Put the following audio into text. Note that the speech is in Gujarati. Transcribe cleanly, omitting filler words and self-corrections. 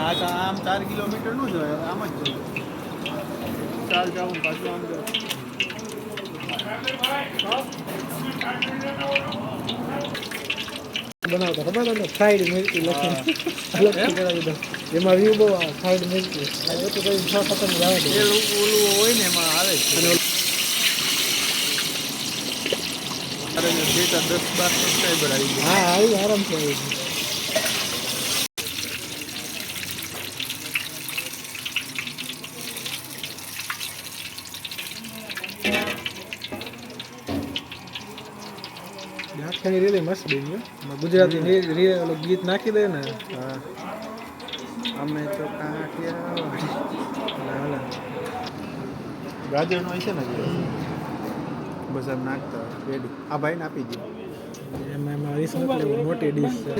આ તો આમ 4 કિલોમીટર નું જ હોય આમ જ ચાલ જાઉં પાછું આમ જાઉં બનાવતા ખબર તમને ફ્રાઈડ મિર્ચી લખીને અલગથી કરાવી દો એમાં વ્યૂ બહુ આવે ફ્રાઈડ મિર્ચી આ બધું કરી 6-7 જવા દે ઓલું હોય ને એમાં આવે છે અરે 10-12 સબસ્ક્રાઈબર આવી ગયા હા આવી આરામથી આવી ગયું આખી રીલી મસ્ત બની ગુજરાતી ગીત નાખી દે ને હા અમે તો કાઠિયા ગાજરનો હશે ને બસ એમ નાખતા રેડી આ ભાઈને આપી દો એમાં રીસ નથી લેવું મોટી ડીશ છે